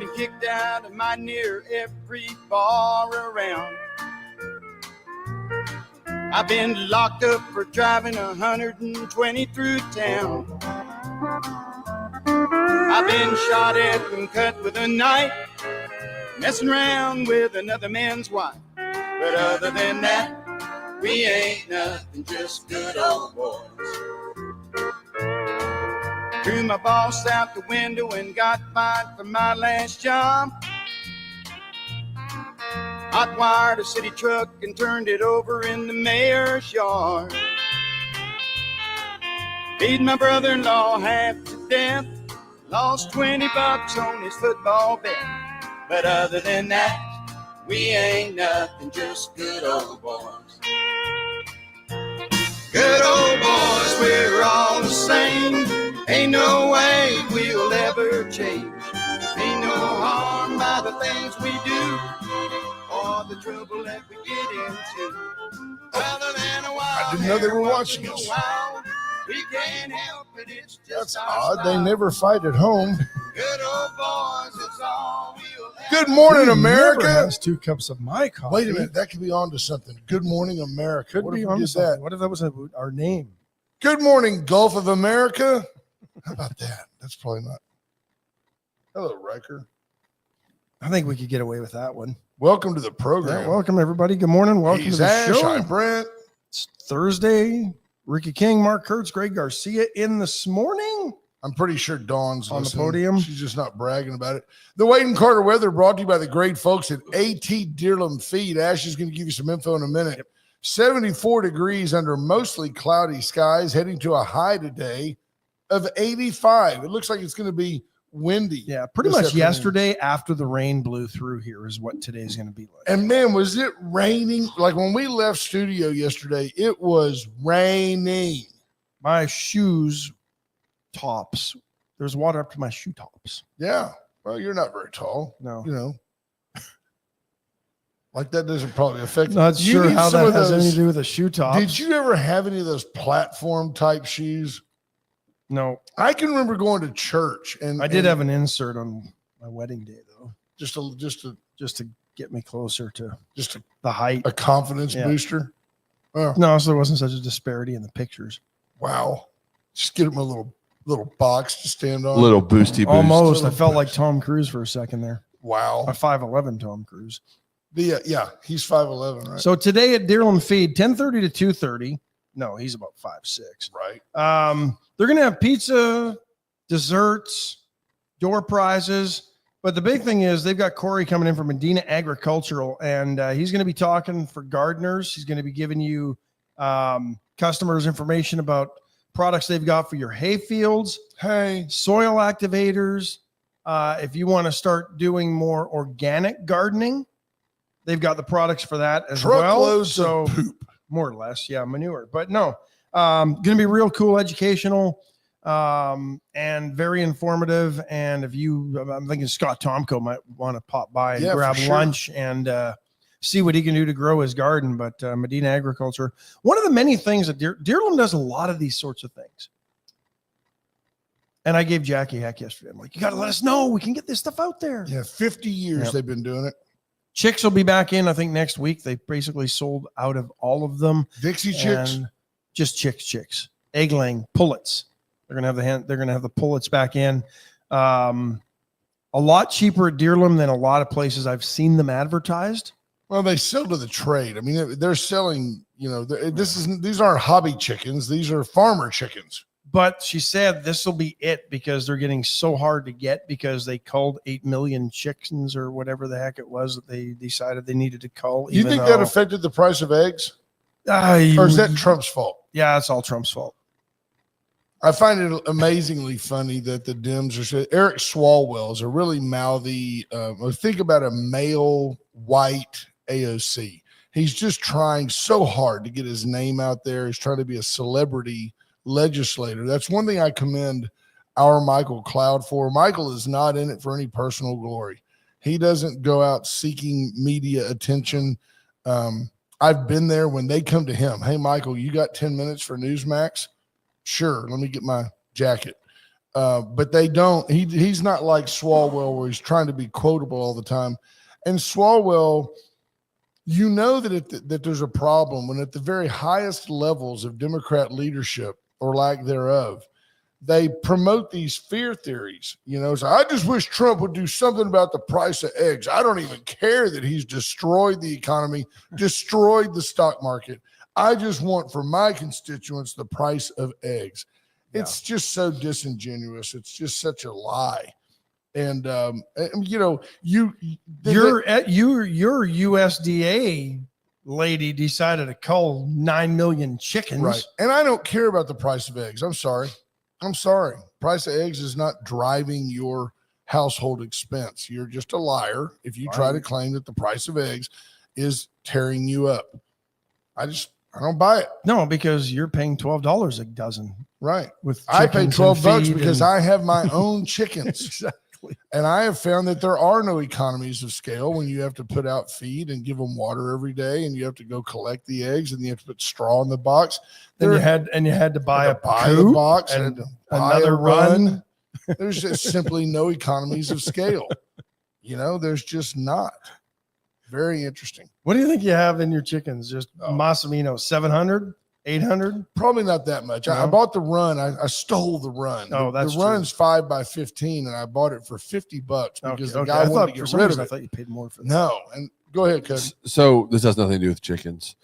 been kicked out of my near every bar around. I've been locked up for driving 120 through town. I've been shot at and cut with a knife, messing around with another man's wife. But other than that, we ain't nothing, just good old boys. Threw my boss out the window and got fired from my last job. Hot-wired a city truck and turned it over in the mayor's yard. Beat my brother-in-law half to death. Lost $20 on his football bet. But other than that, we ain't nothing, just good old boys. Good old boys, we're all the same. Ain't no way we'll ever change. Ain't no harm by the things we do, or the trouble that we get into. Other than a while, I didn't know they were watching us. We can't help it, it's just That's odd. They never fight at home. Good old boys, it's all we'll have. Good morning, America. Never has 2 cups of my coffee. Wait a minute, that could be on to something. Good morning, America. Could What be if we on did something. that? What if that was our name? Good morning, Gulf of America. How about that? That's probably not. Hello, Riker. I think we could get away with that one. Welcome to the program. Yeah, welcome, everybody. Good morning. Welcome He's to the Ash, show. hi, Brent. It's Thursday. Ricky King, Mark Kurtz, Greg Garcia in this morning. I'm pretty sure Dawn's On the listening. podium. She's just not bragging about it. The Wade and Carter weather brought to you by the great folks at AT Deerland Feed. Ash is going to give you some info in a minute. 74 degrees under mostly cloudy skies, heading to a high today of 85. It looks like it's going to be windy. Yeah, pretty this much afternoon. yesterday after the rain blew through here is what today's going to be like. And man, was it raining? Like when we left studio yesterday, it was raining. My shoes tops, there's water up to my shoe tops. Yeah. Well, you're not very tall. No. You know. Like that doesn't probably affect Not you. sure need how some that of has those- anything to do with a shoe top. Did you ever have any of those platform type shoes? No, I can remember going to church and I did have an insert on my wedding day though, just just to get me closer to a the height. confidence Yeah. booster. Oh, No, so there wasn't such a disparity in the pictures. wow. Just get him a little box to stand on. Little boosty boost. Almost. I Little felt like boost. Tom Cruise for a second there. Wow. A 5'11" Tom Cruise. Yeah, he's 5'11", right? So today at Deerland Feed, 10:30 to 2:30. No, he's about 5'6". Right. They're going to have pizza, desserts, door prizes. But the big thing is they've got Corey coming in from Medina Agricultural, and he's going to be talking for gardeners. He's going to be giving you customers information about products they've got for your hay fields, Hey, soil activators. If you want to start doing more organic gardening, they've got the products for that as well. truckloads So of poop. more or less, yeah, manure. But no, going to be real cool, educational, and very informative. And if I'm thinking Scott Tomko might want to pop by and Yeah, for grab sure. lunch and see what he can do to grow his garden. But Medina Agriculture, one of the many things that Deerland does a lot of these sorts of things. And I gave Jackie heck yesterday. I'm like, you got to let us know. We can get this stuff out there. Yeah, 50 years Yep. they've been doing it. Chicks will be back in, I think, next week. They basically sold out of all of them. Dixie Chicks. And just chicks. Egg laying pullets. They're gonna have the pullets back in. A lot cheaper at Deerland than a lot of places I've seen them advertised. Well, they sell to the trade. I mean, they're selling, these aren't hobby chickens. These are farmer chickens. But she said this will be it because they're getting so hard to get because they culled 8 million chickens or whatever the heck it was that they decided they needed to cull. Do you think that affected the price of eggs? Or is that Trump's fault? Yeah, it's all Trump's fault. I find it amazingly funny that the Dems are Eric Swalwell is a really mouthy. Think about a male white AOC. He's just trying so hard to get his name out there. He's trying to be a celebrity legislator. That's one thing I commend our Michael Cloud for. Michael is not in it for any personal glory. He doesn't go out seeking media attention. I've been there when they come to him. Hey, Michael, you got 10 minutes for Newsmax? Sure. Let me get my jacket. But they don't. He's not like Swalwell where he's trying to be quotable all the time. And Swalwell, you know that there's a problem when at the very highest levels of Democrat leadership or lack thereof, they promote these fear theories. So I just wish Trump would do something about the price of eggs. I don't even care that he's destroyed the economy, destroyed the stock market. I just want for my constituents the price of eggs. Yeah. It's just so disingenuous. It's just such a lie. And your USDA lady decided to cull 9 million chickens. Right. And I don't care about the price of eggs. I'm sorry. Price of eggs is not driving your household expense. You're just a liar if you try to claim that the price of eggs is tearing you up. I don't buy it. No, because you're paying $12 a dozen. Right. I pay $12 because I have my own chickens. Exactly. And I have found that there are no economies of scale when you have to put out feed and give them water every day, and you have to go collect the eggs, and you have to put straw in the box. You had to buy a box and another run. There's just simply no economies of scale. There's just not. Very interesting. What do you think you have in your chickens? Just Massimino, 700, 800? Probably not that much. No? I bought the run. I stole the run. Oh, that's the run's 5 by 15, and I bought it for $50 because the guy wanted to get rid of it. I thought you paid more for that. No, and go ahead, Cody. So this has nothing to do with chickens.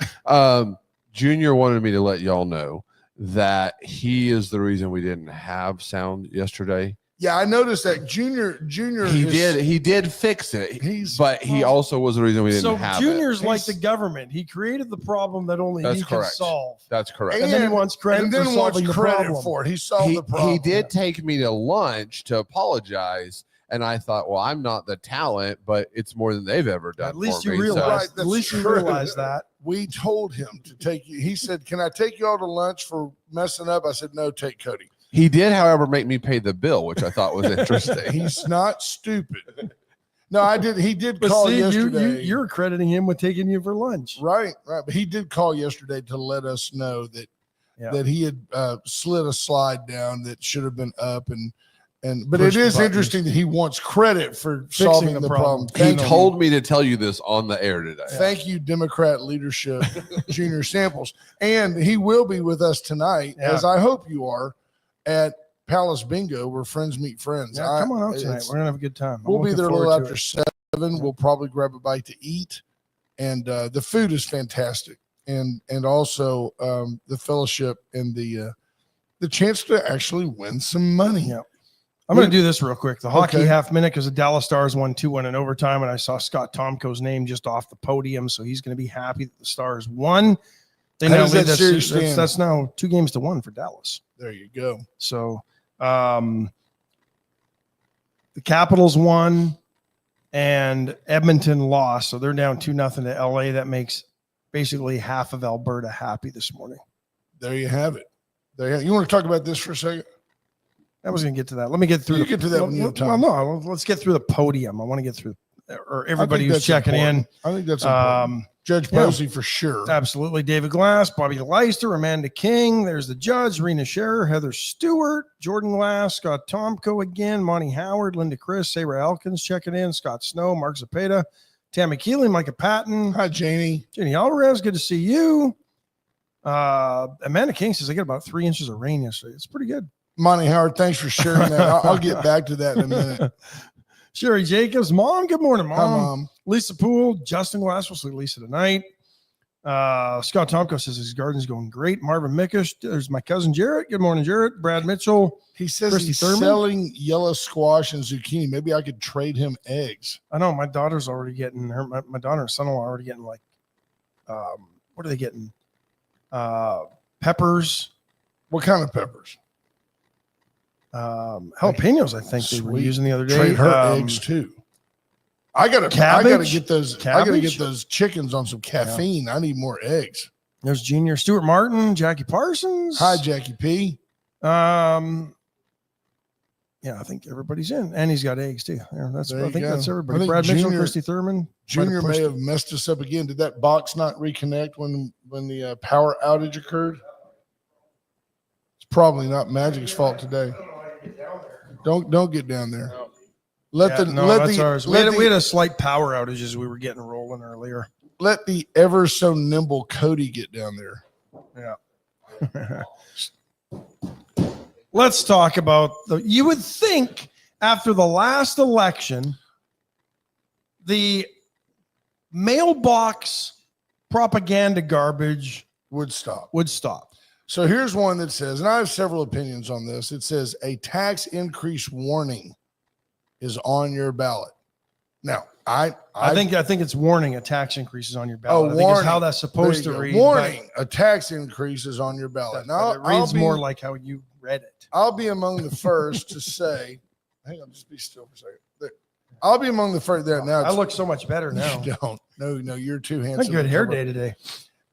Junior wanted me to let y'all know that he is the reason we didn't have sound yesterday. Yeah, I noticed that Junior. He did fix it. He also was the reason we didn't have it. So Junior's like the government. He created the problem that only he can solve. That's correct. And then he wants credit for solving the problem. He solved the problem. He did take me to lunch to apologize. And I thought, well, I'm not the talent, but it's more than they've ever done. At least for you me, realize. so. At least you realize that. We told him to take you. He said, "Can I take you all to lunch for messing up?" I said, "No, take Cody." He did, however, make me pay the bill, which I thought was interesting. He's not stupid. No, I did. He did call yesterday. You're crediting him with taking you for lunch. Right. But he did call yesterday to let us know that he had slid a slide down that should have been up but it is interesting that he wants credit for solving the problem. He told me to tell you this on the air today. Thank you, Democrat leadership, Junior Samples. And he will be with us tonight, as I hope you are, at Palace Bingo, where friends meet friends. Yeah, come on out tonight. We're going to have a good time. We'll be there a little after 7. We'll probably grab a bite to eat. And the food is fantastic. And also the fellowship and the chance to actually win some money. Yeah. I'm going to do this real quick. The hockey half minute, because the Dallas Stars won 2-1 in overtime, and I saw Scott Tomko's name just off the podium, so he's going to be happy that the Stars won. They now lead that series. That's now 2-1 for Dallas. There you go. So the Capitals won, and Edmonton lost, so they're down 2-0 to LA. That makes basically half of Alberta happy this morning. There you have it. You want to talk about this for a second? I was going to get to that. Let me get through. Get to that when you have time. Well, no, let's get through the podium. I want to get through, or everybody who's checking in. I think that's important. Judge Posey for sure. Absolutely. David Glass, Bobby Leister, Amanda King. There's the judge, Rena Scherer, Heather Stewart, Jordan Glass, Scott Tomko again, Monty Howard, Linda Chris, Sarah Elkins checking in, Scott Snow, Mark Zapata, Tammy Keeling, Micah Patton. Hi, Janie. Jenny Alvarez, good to see you. Amanda King says I get about 3 inches of rain yesterday. It's pretty good. Monty Howard, thanks for sharing that. I'll get back to that in a minute. Sherry Jacobs, Mom, good morning, Mom. Hi, Mom. Lisa Poole, Justin Glass, we'll see Lisa tonight. Scott Tomko says his garden's going great. Marvin Mickish, there's my cousin Jarrett. Good morning, Jarrett. Brad Mitchell. He says he's selling yellow squash and zucchini. Maybe I could trade him eggs. I know my daughter's already getting my daughter and son-in-law are already getting like, what are they getting? Peppers. What kind of peppers? Jalapenos, I think they were using the other day. Trade her eggs too. I gotta get those. Cabbage? I gotta get those chickens on some caffeine. I need more eggs. There's Junior, Stuart Martin, Jackie Parsons. Hi, Jackie P. Yeah, I think everybody's in, and he's got eggs too. Yeah, that's everybody. Brad Mitchell, Christy Thurman. Junior may have messed us up again. Did that box not reconnect when the power outage occurred? It's probably not Magic's fault today. Don't get down there. No. That's ours. We had a slight power outage as we were getting rolling earlier. Let the ever so nimble Cody get down there. Yeah. Let's talk about you would think after the last election, the mailbox propaganda garbage would stop. So here's one that says, and I have several opinions on this. It says a tax increase warning is on your ballot. Now, I think it's warning a tax increase is on your ballot. Oh, I think warning. It's how that's supposed to read. Warning a tax increase is on your ballot. Now it reads more like how you read it. I'll be among the first to say, hang on, just be still for a second. There. I'll be among the first there now. I look so much better now. You don't. No, you're too handsome. Good hair day today.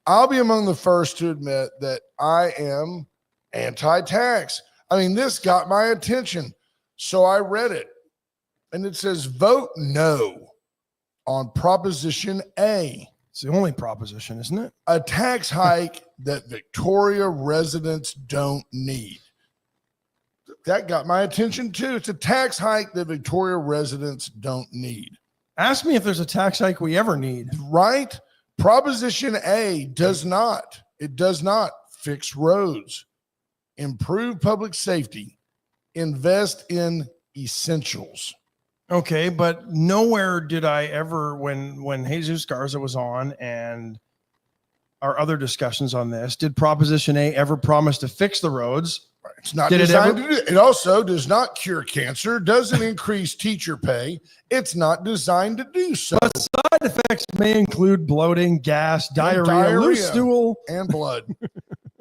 I'll be among the first to admit that I am anti-tax. I mean, this got my attention. So I read it. And it says, vote no on Proposition A. It's the only proposition, isn't it? A tax hike that Victoria residents don't need. That got my attention too. It's a tax hike that Victoria residents don't need. Ask me if there's a tax hike we ever need. Right? Proposition A does not. It does not fix roads, improve public safety, invest in essentials. Okay, but nowhere did I ever, when Jesus Garza was on and our other discussions on this, did Proposition A ever promise to fix the roads? It's not designed to do it. It also does not cure cancer, doesn't increase teacher pay. It's not designed to do so. But side effects may include bloating, gas, diarrhea, loose stool, and blood.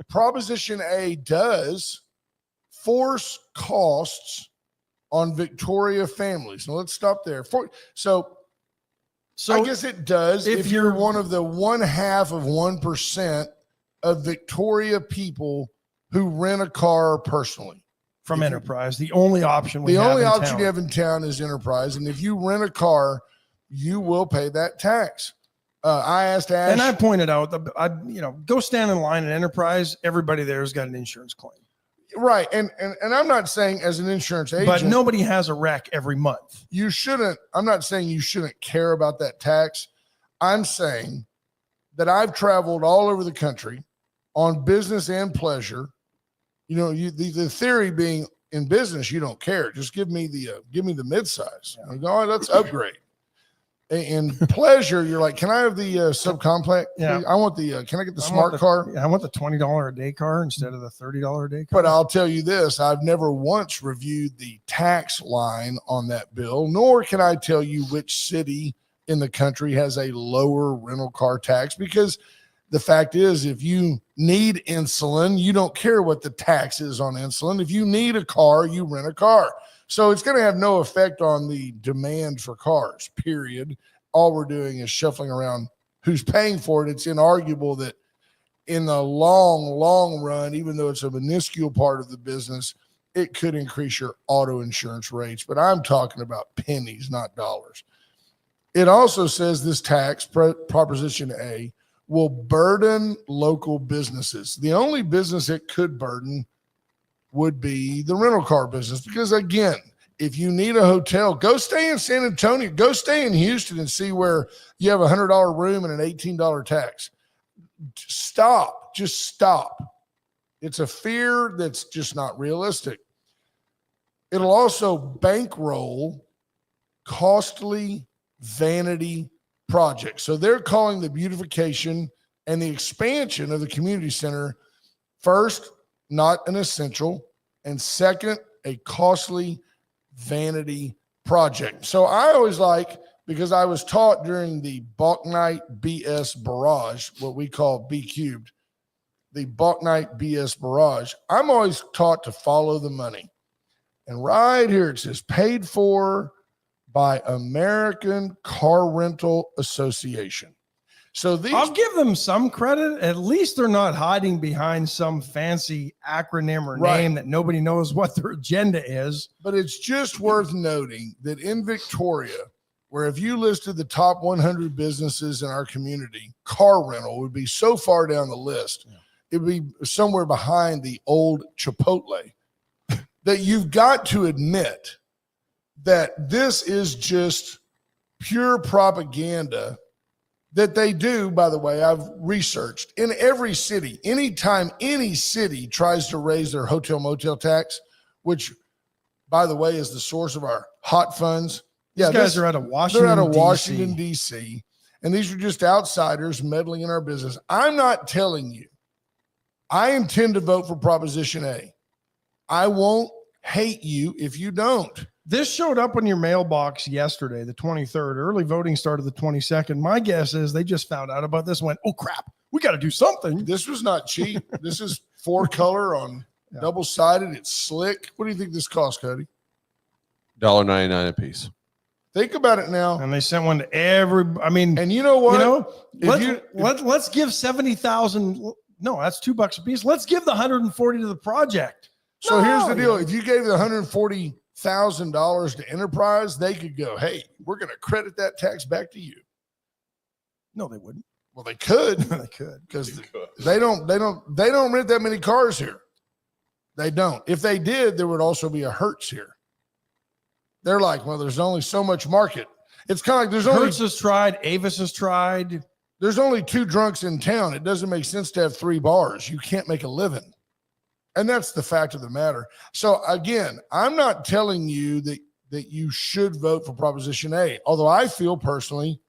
Proposition A does force costs on Victoria families. Now let's stop there. So I guess it does if you're one of the 0.5% of Victoria people who rent a car personally from Enterprise. The only option you have in town is Enterprise, and if you rent a car, you will pay that tax. I asked Ash, and I pointed out that go stand in line at Enterprise. Everybody there has got an insurance claim, right? And I'm not saying as an insurance agent, but nobody has a wreck every month. You shouldn't. I'm not saying you shouldn't care about that tax. I'm saying that I've traveled all over the country on business and pleasure. The theory being in business, you don't care. Just give me the midsize. I go, oh, let's upgrade. In pleasure, you're like, can I have the subcompact? Yeah. I want the. Can I get the smart car? I want the $20 a day car instead of the $30 a day car. But I'll tell you this: I've never once reviewed the tax line on that bill, nor can I tell you which city in the country has a lower rental car tax, because the fact is, if you need insulin, you don't care what the tax is on insulin. If you need a car, you rent a car. So it's going to have no effect on the demand for cars, period. All we're doing is shuffling around who's paying for it. It's inarguable that in the long run, even though it's a minuscule part of the business, it could increase your auto insurance rates. But I'm talking about pennies, not dollars. It also says this tax, Proposition A, will burden local businesses. The only business it could burden would be the rental car business, because again, if you need a hotel, go stay in San Antonio, go stay in Houston and see where you have a $100 room and an $18 tax. Just stop. It's a fear that's just not realistic. It'll also bankroll costly vanity projects. So they're calling the beautification and the expansion of the community center, first, not an essential, and second, a costly vanity project. So I always because I was taught during the Balknight BS barrage, what we call B cubed, the Balknight BS barrage, I'm always taught to follow the money. And right here it says paid for by American Car Rental Association. So I'll give them some credit. At least they're not hiding behind some fancy acronym or name that nobody knows what their agenda is. But it's just worth noting that in Victoria, where if you listed the top 100 businesses in our community, car rental would be so far down the list. Yeah. It would be somewhere behind the old Chipotle. that you've got to admit that this is just pure propaganda that they do. By the way, I've researched in every city, anytime any city tries to raise their hotel motel tax, which, by the way, is the source of our hot funds. These guys are out of Washington, they're out of D.C. Washington, D.C., and these are just outsiders meddling in our business. I'm not telling you I intend to vote for Proposition A. I won't hate you if you don't. This showed up on your mailbox yesterday, the 23rd. Early voting started the 22nd. My guess is they just found out about this and went, oh, crap, we got to do something. This was not cheap. This is 4-color on double-sided. It's slick. What do you think this costs, Cody? $1.99 a piece. Think about it now. And they sent one to every, I mean. And you know what? Let's give 70,000. No, that's $2 a piece. Let's give the 140 to the project. So here's the deal. If you gave the $140,000 to Enterprise, they could go, hey, we're going to credit that tax back to you. No, they wouldn't. Well, they could. They could. Because they don't rent that many cars here. They don't. If they did, there would also be a Hertz here. They're like, well, there's only so much market. It's kind of like there's only Hertz has tried, Avis has tried. There's only 2 drunks in town. It doesn't make sense to have 3 bars. You can't make a living. And that's the fact of the matter. So again, I'm not telling you that you should vote for Proposition A, although I feel personally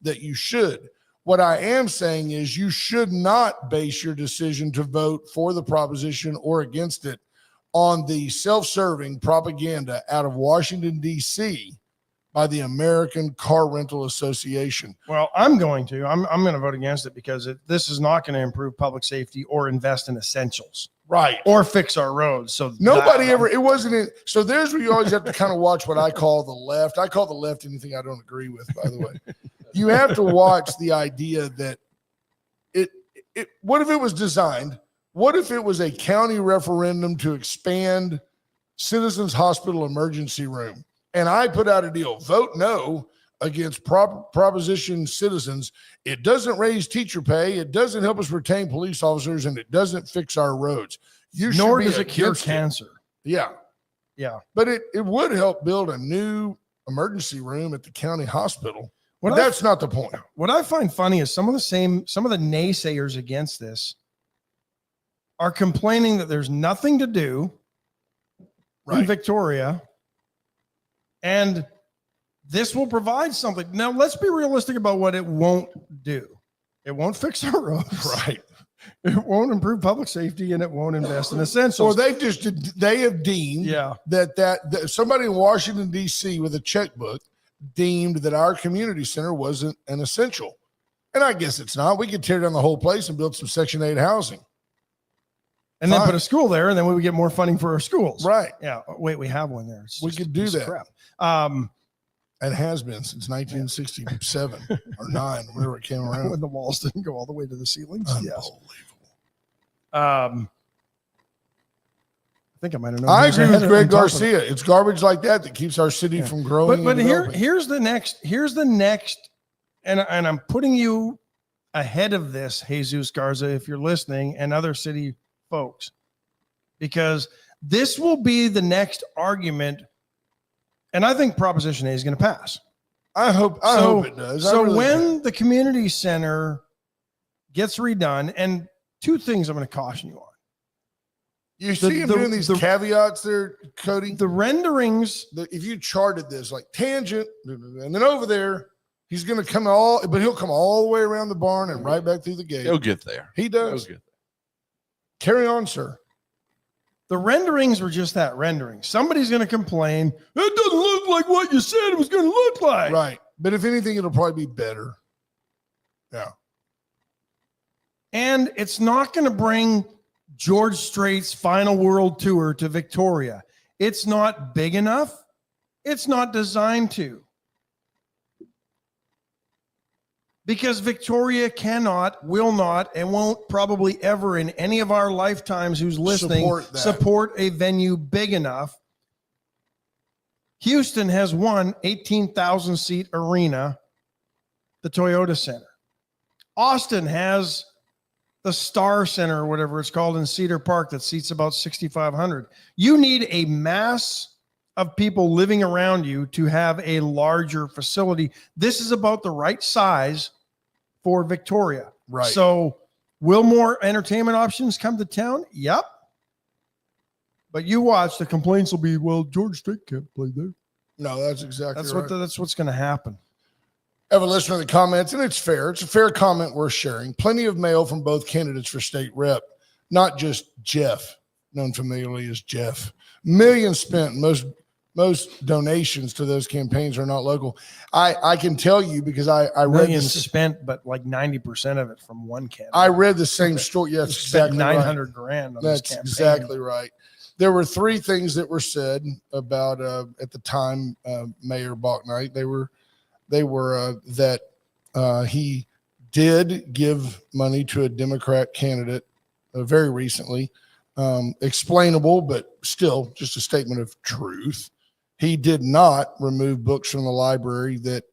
that you should. What I am saying is you should not base your decision to vote for the proposition or against it on the self-serving propaganda out of Washington, D.C. by the American Car Rental Association. Well, I'm going to vote against it because this is not going to improve public safety or invest in essentials. Right. Or fix our roads. So it wasn't it. So there's where you always have to kind of watch what I call the left. I call the left anything I don't agree with, by the way. You have to watch the idea that what if it was designed? What if it was a county referendum to expand Citizens Hospital emergency room? And I put out a deal, vote no against Proposition Citizens. It doesn't raise teacher pay. It doesn't help us retain police officers, and it doesn't fix our roads. Nor does it cure cancer. Yeah. Yeah. But it would help build a new emergency room at the county hospital. But that's not the point. What I find funny is some of the naysayers against this are complaining that there's nothing to do in Victoria, and this will provide something. Now, let's be realistic about what it won't do. It won't fix our roads. Right. It won't improve public safety, and it won't invest in essentials. Or they have deemed that somebody in Washington, D.C. with a checkbook deemed that our community center wasn't an essential. And I guess it's not. We could tear down the whole place and build some Section 8 housing. And then put a school there, and then we would get more funding for our schools. Right. Yeah. Wait, we have one there. We could do that. Crap. It has been since 1967 or 9, whenever it came around. When the walls didn't go all the way to the ceilings. Unbelievable. Yes. I think I might have known. I agree with Greg Garcia. It's garbage like that keeps our city from growing. But here's the next, and I'm putting you ahead of this, Jesus Garza, if you're listening, and other city folks, because this will be the next argument. And I think Proposition A is going to pass. I hope it does. So when the community center gets redone, and 2 things I'm going to caution you on. You see him doing these caveats there, Cody? The renderings. If you charted this like tangent, and then over there, he's going to come but he'll come all the way around the barn and right back through the gate. He'll get there. He does. Carry on, sir. The renderings were just that, rendering. Somebody's going to complain, it doesn't look like what you said it was going to look like. Right. But if anything, it'll probably be better. Yeah. And it's not going to bring George Strait's Final World Tour to Victoria. It's not big enough. It's not designed to. Because Victoria cannot, will not, and won't probably ever in any of our lifetimes who's listening support a venue big enough. Houston has one 18,000-seat arena, the Toyota Center. Austin has the Star Center or whatever it's called in Cedar Park that seats about 6,500. You need a mass of people living around you to have a larger facility. This is about the right size for Victoria. Right. So will more entertainment options come to town? Yep. But you watch, the complaints will be, well, George Strait can't play there. No, that's exactly That's right. that's what's going to happen. I have a listener in the comments, and it's fair. It's a fair comment worth sharing. Plenty of mail from both candidates for state rep, not just Jeff, known familiarly as Jeff. Millions spent. Most donations to those campaigns are not local. I can tell you because I read Millions this. spent, but like 90% of it from one candidate. I read the same story. Yes, Spent exactly 900 right. grand on That's this campaign. exactly right. There were three things that were said about at the time Mayor Bachnight. They were that he did give money to a Democrat candidate very recently. Explainable, but still just a statement of truth. He did not remove books from the library that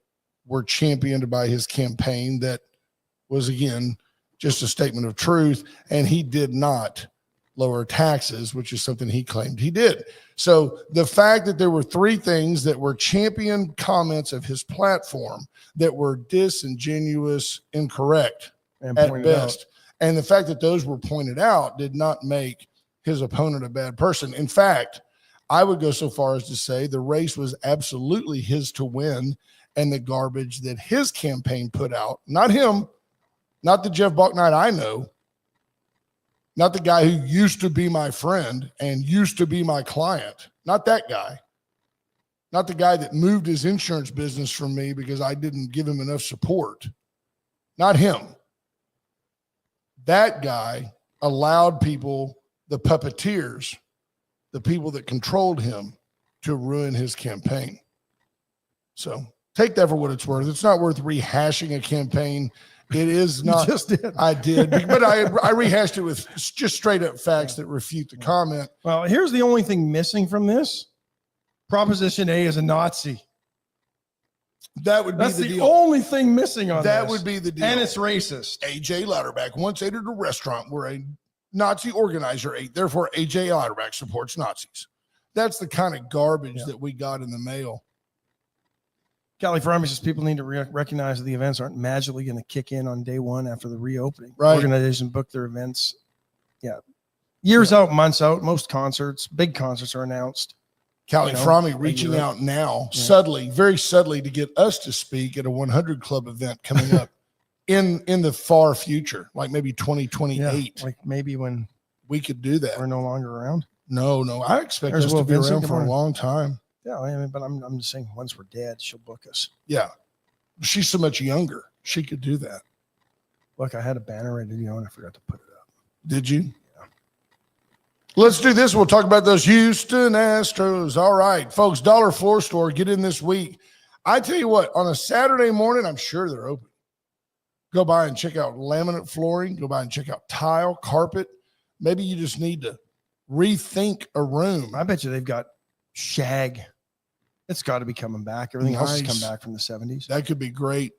were championed by his campaign. That was, again, just a statement of truth. And he did not lower taxes, which is something he claimed he did. So the fact that there were three things that were championed comments of his platform that were disingenuous, incorrect And at pointed best, and the fact that those were pointed out did not make his opponent a bad person. In fact, I would go so far as to say the race was absolutely his to win, and the garbage that his campaign put out, not him, not the Jeff Bachnight I know, not the guy who used to be my friend and used to be my client, not that guy, not the guy that moved his insurance business from me because I didn't give him enough support, not him. That guy allowed people, the puppeteers, the people that controlled him, to ruin his campaign. So take that for what it's worth. It's not worth rehashing a campaign. It is not. You just did. I did, but I rehashed it with just straight up facts that refute the comment. Well, here's the only thing missing from this. Proposition A is a Nazi. That would be That's the the deal. only thing missing on That this. would be the deal. And it's racist. AJ Louderback once ate at a restaurant where a Nazi organizer ate. Therefore, AJ Louderback supports Nazis. That's the kind of garbage that we got in the mail. California says people need to recognize that the events aren't magically going to kick in on day one after the reopening. Right. Organizations book their events. Yeah. Years out, months out. Most concerts, big concerts are announced. Callie Fromme reaching regular. out now, subtly, very subtly, to get us to speak at a 100 Club event coming up in the far future, like maybe 2028. Like maybe when We could do that. we're no longer around. No, I expect There's us to Will be Vincent. around Good for a morning. long time. Yeah, I mean, but I'm just saying once we're dead, she'll book us. Yeah. She's so much younger. She could do that. Look, I had a banner ready to go and I forgot to put it up. Did you? Let's do this. We'll talk about those Houston Astros. All right, folks, Dollar Floor Store, get in this week. I tell you what, on a Saturday morning, I'm sure they're open. Go by and check out laminate flooring. Go by and check out tile, carpet. Maybe you just need to rethink a room. I bet you they've got shag. It's got to be coming back. Everything else has Nice. come back from the 70s. That could be great,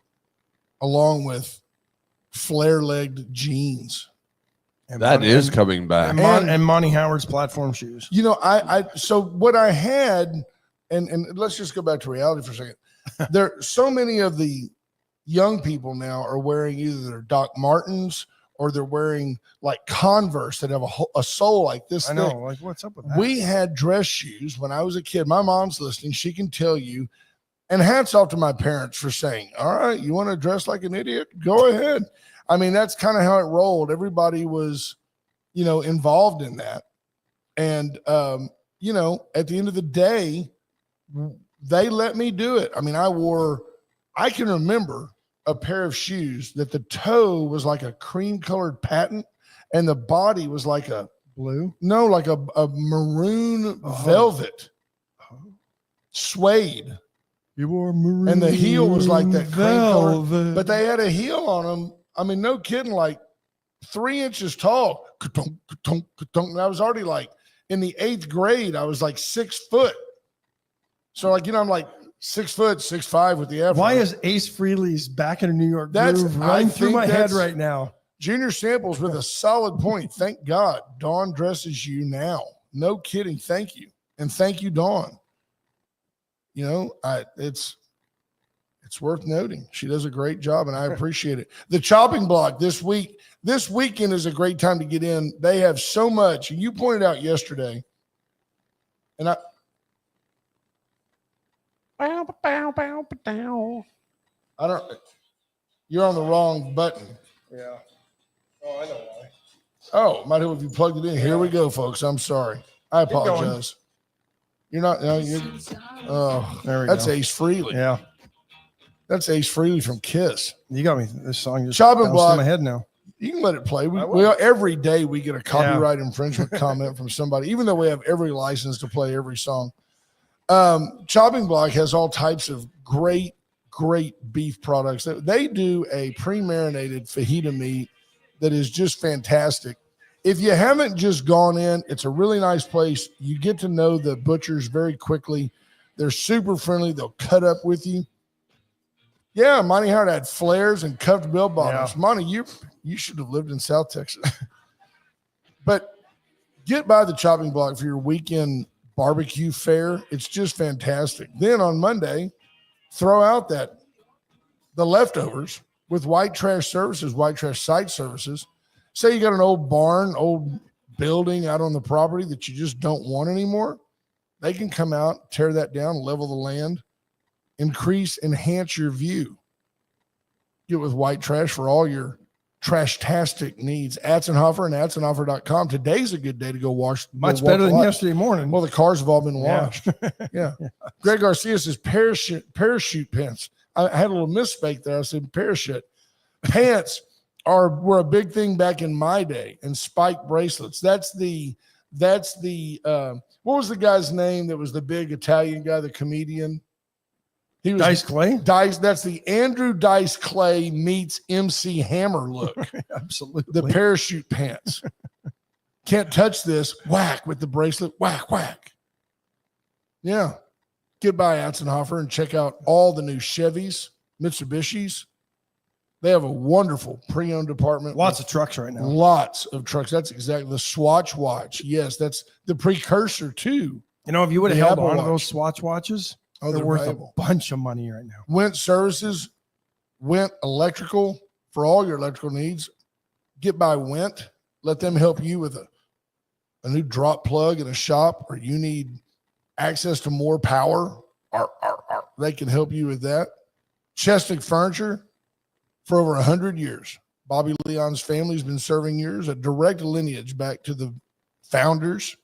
along with flare-legged jeans. And That Monty- is and- coming back. and Monty Howard's platform shoes. You know, so what I had, and let's just go back to reality for a second. There, so many of the young people now are wearing either their Doc Martens or they're wearing like Converse that have a sole like this I know. thick. Like, what's up with that? We had dress shoes when I was a kid. My mom's listening. She can tell you. And hats off to my parents for saying, all right, you want to dress like an idiot? Go ahead. I mean, that's kind of how it rolled. Everybody was, involved in that. And, at the end of the day, they let me do it. I mean, I can remember a pair of shoes that the toe was like a cream colored patent and the body was like a blue. No, like a maroon velvet suede. You wore maroon. And the heel was like that cream color, velvet. but they had a heel on them. I mean, no kidding, like 3 inches tall. Ka-tunk, ka-tunk, ka-tunk. And I was already like in the 8th grade, I was like 6 foot. So I'm like 6 foot, 6'5" with the afro. Why is Ace Frehley's Back in a New York That's- Groove I running through think my head that's- right now? Junior Samples with a solid point. Thank God Dawn dresses you now. No kidding. Thank you. And thank you, Dawn. You know, it's worth noting. She does a great job, and I appreciate it. The chopping block this weekend is a great time to get in. They have so much, and you pointed out yesterday, and I don't. You're on the wrong button. Yeah. Oh, I know why. Oh, might have you plugged it in. Here we go, folks. I'm sorry. I apologize. You're not. No, you're. Oh, There we that's go. Ace Frehley. Yeah. That's Ace Frehley from Kiss. You got me. This song just Chopping bounced block. in my head now. You can let it play. I will. We every day we get a copyright infringement comment from somebody, even though we have every license to play every song. Chopping block has all types of great beef products. They do a pre-marinated fajita meat that is just fantastic. If you haven't just gone in, it's a really nice place. You get to know the butchers very quickly. They're super friendly. They'll cut up with you. Yeah, Monty Howard had flares and cuffed bell bottoms. Yeah. Monty, you should have lived in South Texas. But get by the chopping block for your weekend barbecue fare. It's just fantastic. Then on Monday, throw out the leftovers with White Trash Services, White Trash Site Services. Say you got an old barn, old building out on the property that you just don't want anymore. They can come out, tear that down, level the land, enhance your view. Get with White Trash for all your trash-tastic needs. Atzenhofer and atzenhofer.com. Today's a good day to go wash. Much better than yesterday morning. Well, the cars have all been washed. Yeah. Yeah. Greg Garcia says parachute pants. I had a little misspeak there. I said parachute. Pants were a big thing back in my day, and spike bracelets. That's the what was the guy's name that was the big Italian guy, the comedian? He was Dice Clay? Dice. That's the Andrew Dice Clay meets MC Hammer look. Absolutely. The parachute pants. Can't touch this. Whack with the bracelet. Whack, whack. Yeah. Get by Atzenhofer and check out all the new Chevys, Mitsubishis. They have a wonderful pre-owned department. Lots of trucks right now. Lots of trucks. That's exactly the Swatch watch. Yes, that's the precursor to. You know, if you would have The held Apple on to Watch. those Swatch watches, Oh, they're they're worth valuable. a bunch of money right now. Went Services, Went Electrical for all your electrical needs. Get by Went. Let them help you with a new drop plug in a shop, or you need access to more power. They can help you with that. Chesnick Furniture for over 100 years. Bobby Leon's family's been serving years, a direct lineage back to the founders.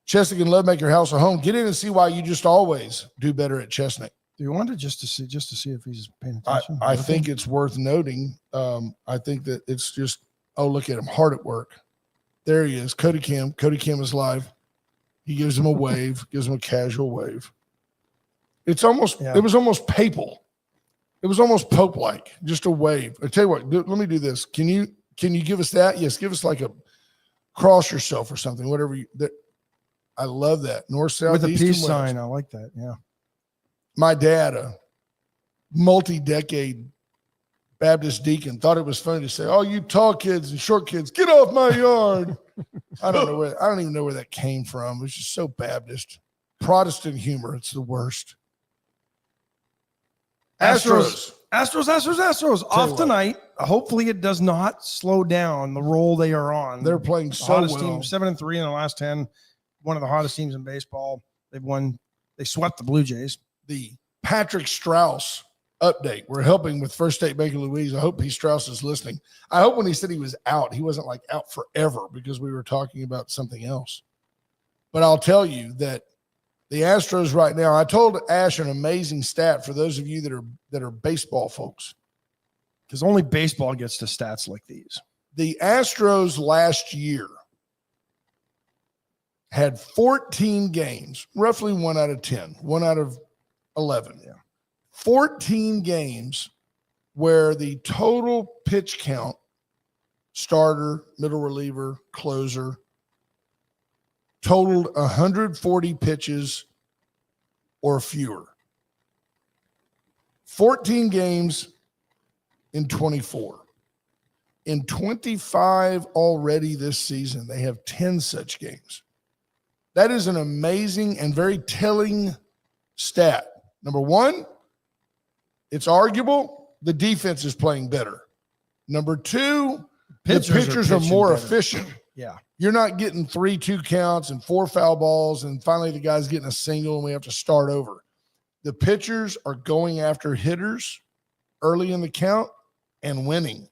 Chesnick and Love make your house a home. Get in and see why you just always do better at Chesnick. Do you want to just to see if he's paying attention? I think it's worth noting. I think that it's just, oh, look at him, hard at work. There he is, Cody Kim. Cody Kim is live. He gives him a wave, gives him a casual wave. It's almost, It was almost papal. It was almost Pope-like, just a wave. I tell you what, let me do this. Can you give us that? Yes, give us like a cross yourself or something, whatever I love that. North, south, with a east, and peace west. sign. I like that. Yeah. My dad, a multi-decade Baptist deacon, thought it was funny to say, "Oh, you tall kids and short kids, get off my yard." I don't even know where that came from. It was just so Baptist. Protestant humor. It's the worst. Astros. Off tonight. Hopefully it does not slow down the roll they are on. They're playing the so hottest well. team, 7-3 in the last 10. One of the hottest teams in baseball. They've won. They swept the Blue Jays. The Patrick Strauss update. We're helping with First State Bank of Louise. I hope P. Strauss is listening. I hope when he said he was out, he wasn't like out forever because we were talking about something else. But I'll tell you that the Astros right now, I told Ash an amazing stat for those of you that are baseball folks. Because only baseball gets to stats like these. The Astros last year had 14 games, roughly 1 out of 10, 1 out of 11. Yeah. 14 games where the total pitch count, starter, middle reliever, closer, totaled 140 pitches or fewer. 14 games in 24. In 25 already this season, they have 10 such games. That is an amazing and very telling stat. Number one, it's arguable the defense is playing better. Number two, the pitchers are more efficient. Yeah. You're not getting 3-2 counts and 4 foul balls, and finally the guy's getting a single and we have to start over. The pitchers are going after hitters early in the count and winning.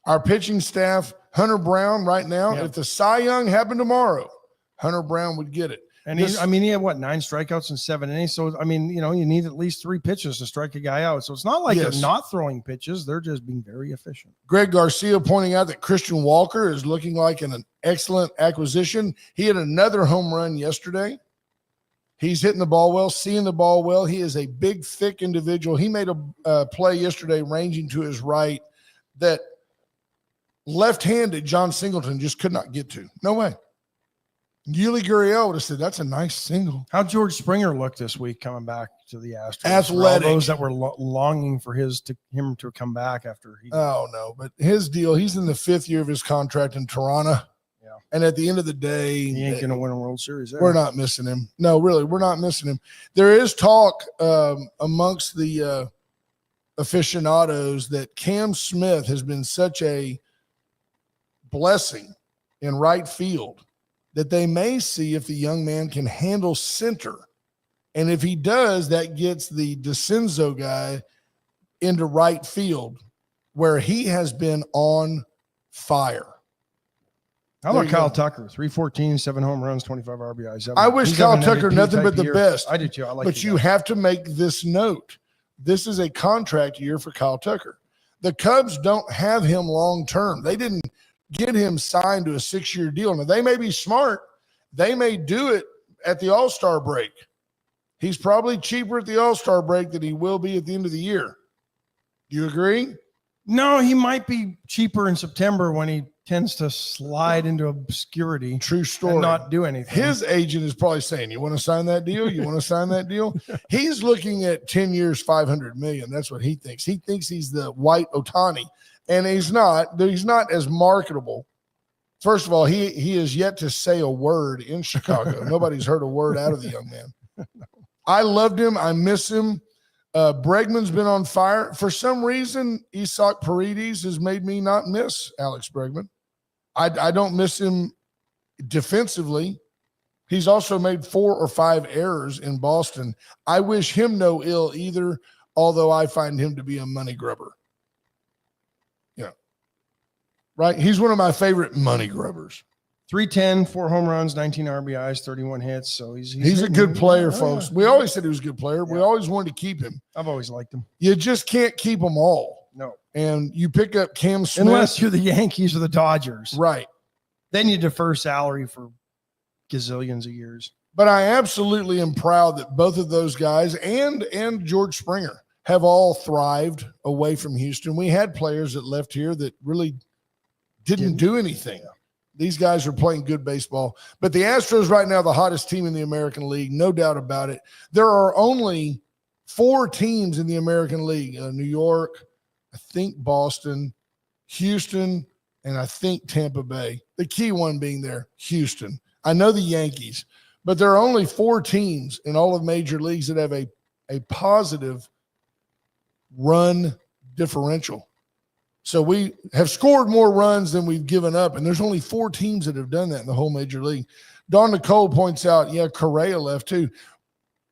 Our pitching staff, Hunter Brown right now, if the Cy Young happened tomorrow, Hunter Brown would get it. And he had what, 9 strikeouts in 7 innings. So, I mean, you need at least 3 pitches to strike a guy out. So it's not like they're not throwing pitches. They're just being very efficient. Greg Garcia pointing out that Christian Walker is looking like an excellent acquisition. He had another home run yesterday. He's hitting the ball well, seeing the ball well. He is a big, thick individual. He made a play yesterday ranging to his right that left-handed John Singleton just could not get to. No way. Yuli Gurriel would have said, that's a nice single. How'd George Springer look this week coming back to the Astros? Athletic. All those that were longing for him to come back after he. Oh, no. But his deal, he's in the 5th year of his contract in Toronto. Yeah. And at the end of the day, he ain't going to win a World Series. We're not missing him. No, really, we're not missing him. There is talk amongst the aficionados that Cam Smith has been such a blessing in right field that they may see if the young man can handle center. And if he does, that gets the DeCenzo guy into right field where he has been on fire. How about Kyle Tucker? 314, 7 home runs, 25 RBIs. I wish Kyle Tucker nothing but the best. I do too. I like but you have to make this note. This is a contract year for Kyle Tucker. The Cubs don't have him long term. They didn't get him signed to a 6-year deal. Now, they may be smart. They may do it at the All-Star break. He's probably cheaper at the All-Star break than he will be at the end of the year. Do you agree? No, he might be cheaper in September when he tends to slide into obscurity. True story. And not do anything. His agent is probably saying, you want to sign that deal? You want to sign that deal? He's looking at 10 years, $500 million. That's what he thinks. He thinks he's the white Ohtani. And he's not as marketable. First of all, he is yet to say a word in Chicago. Nobody's heard a word out of the young man. I loved him. I miss him. Bregman's been on fire. For some reason, Isaac Paredes has made me not miss Alex Bregman. I don't miss him defensively. He's also made 4 or 5 errors in Boston. I wish him no ill either, although I find him to be a money grubber. Right? He's one of my favorite money grubbers. 310, 4 home runs, 19 RBIs, 31 hits. So he's a good player, folks. We always said he was a good player. Yeah. We always wanted to keep him. I've always liked him. You just can't keep them all. No. And you pick up Cam Smith. Unless you're the Yankees or the Dodgers. Right. Then you defer salary for gazillions of years. But I absolutely am proud that both of those guys and George Springer have all thrived away from Houston. We had players that left here that really didn't do anything. These guys are playing good baseball. But the Astros right now, the hottest team in the American League, no doubt about it. There are only 4 teams in the American League, New York, I think Boston, Houston, and I think Tampa Bay. The key one being there, Houston. I know the Yankees, but there are only 4 teams in all of major leagues that have a positive run differential. So we have scored more runs than we've given up, and there's only 4 teams that have done that in the whole major league. Don Nicole points out, Correa left too.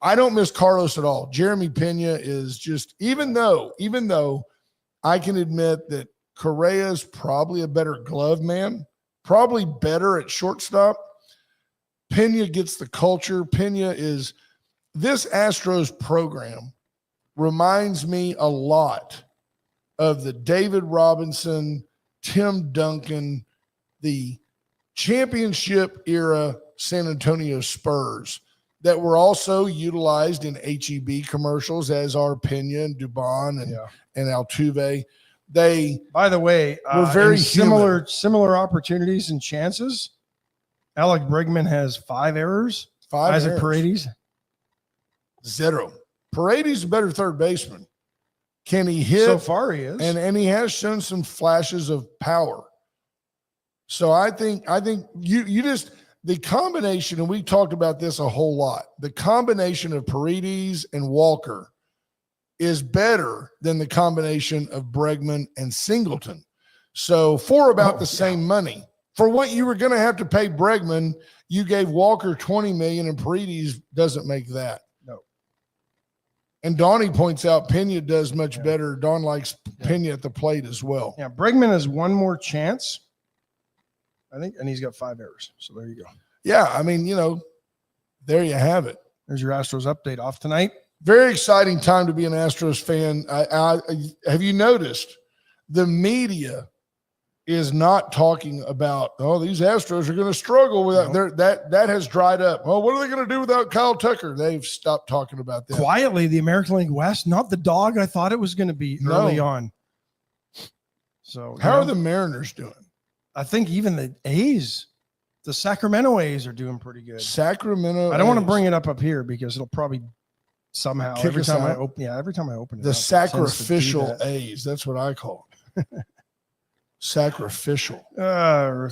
I don't miss Carlos at all. Jeremy Pena is just, even though I can admit that Correa is probably a better glove man, probably better at shortstop, Pena gets the culture. This Astros program reminds me a lot of the David Robinson, Tim Duncan, the championship era San Antonio Spurs that were also utilized in HEB commercials, as are Pena and Dubon and Altuve. They, by the way, were very similar opportunities and chances. Alec Bregman has 5 errors. 5 Isaac errors. Paredes, 0. Paredes is a better third baseman. Can he hit? So far, he is. And he has shown some flashes of power. So I think you just the combination, and we talked about this a whole lot. The combination of Paredes and Walker is better than the combination of Bregman and Singleton. So for about the same money, for what you were going to have to pay Bregman, you gave Walker $20 million, and Paredes doesn't make that. No. And Donnie points out Pena does much better. Don likes Pena at the plate as well. Yeah, Bregman has one more chance, I think, and he's got 5 errors. So there you go. Yeah, I mean, there you have it. There's your Astros update off tonight. Very exciting time to be an Astros fan. Have you noticed the media is not talking about, these Astros are going to struggle without that has dried up. Oh, what are they going to do without Kyle Tucker? They've stopped talking about that. Quietly, the American League West, not the dog I thought it was going to be early on. So how are the Mariners doing? I think even the A's, the Sacramento A's are doing pretty good. Sacramento. I don't want to A's. bring it up here because it'll probably somehow Kick every us time I out. open. Yeah, every time I open it. The up, it tends to do sacrificial that. A's. That's what I call it. Sacrificial.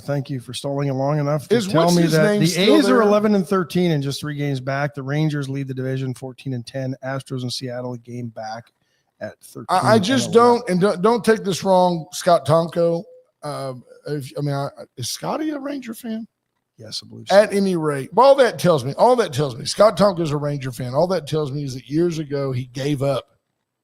Thank you for stalling long enough to Is tell what's me his that name the still A's are there? 11-13 and just 3 games back. The Rangers lead the division 14-10. Astros and Seattle a game back at 13. I just don't take this wrong, Scott Tomko. Is Scotty a Ranger fan? Yes, I believe so. At any rate, all that tells me, Scott Tomko's a Ranger fan. All that tells me is that years ago he gave up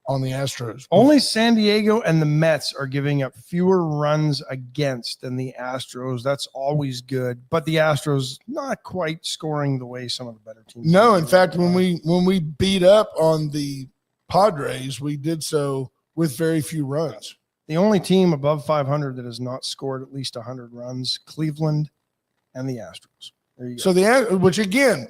on the Astros. Only San Diego and the Mets are giving up fewer runs against than the Astros. That's always good, but the Astros not quite scoring the way some of the better teams. No, in fact, when we beat up on the Padres, we did so with very few runs. The only team above 500 that has not scored at least 100 runs, Cleveland and the Astros. There you go. So which again,